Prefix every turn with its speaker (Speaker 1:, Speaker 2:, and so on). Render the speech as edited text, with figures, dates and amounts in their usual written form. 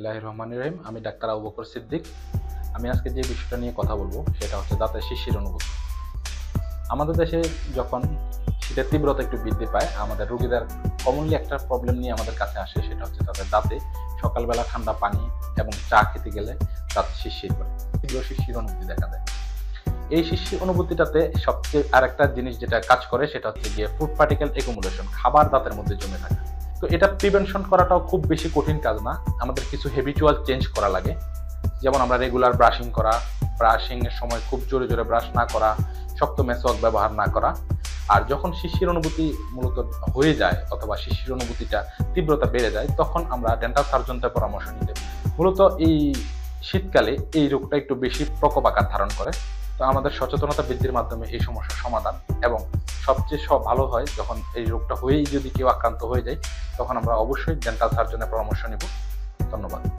Speaker 1: বিসমিল্লাহির রহমানির রহিম। আমি ডাক্তার আবু বকর সিদ্দিক। আমি আজকে যে বিষয়টা নিয়ে কথা বলবো সেটা হচ্ছে দাঁতের শিরশির অনুভূতি। আমাদের দেশে যখন শীতের তীব্রতা একটু বৃদ্ধি পায়, আমাদের রোগীদের কমনলি একটা প্রবলেম নিয়ে আমাদের কাছে আসে, সেটা হচ্ছে তাদের দাঁতে সকালবেলা ঠান্ডা পানি এবং চা খেতে গেলে দাঁত শিরশির করে, তীব্র শিরশির অনুভূতি দেখা দেয়। এই শিরশির অনুভূতিটাতে সবচেয়ে আরেকটা জিনিস যেটা কাজ করে সেটা হচ্ছে গিয়ে ফুড পার্টিকেল একুমুলেশন, খাবার দাঁতের মধ্যে জমে থাকে। তো এটা প্রিভেনশন করাটাও খুব বেশি কঠিন কাজ না, আমাদের কিছু হ্যাবিচুয়াল চেঞ্জ করা লাগে। যেমন আমরা রেগুলার ব্রাশিং করা, ব্রাশিং এর সময় খুব জোরে জোরে ব্রাশ না করা, শক্ত মেসওয়াক ব্যবহার না করা। আর যখন শিরশির অনুভূতি মূলত হয়ে যায় অথবা শিরশির অনুভূতিটা তীব্রতা বেড়ে যায়, তখন আমরা ডেন্টাল সার্জনদের পরামর্শ নিতে। মূলত এই শীতকালে এই রোগটা একটু বেশি প্রকোপ আকার ধারণ করে। তো আমাদের সচেতনতা বৃদ্ধির মাধ্যমে এই সমস্যার সমাধান, এবং সবচেয়ে ভালো হয় যখন এই রোগটা হয়েই যদি কেউ আক্রান্ত হয়ে যায়, তখন আমরা অবশ্যই ডেন্টাল সার্জনের পরামর্শ নিব। ধন্যবাদ।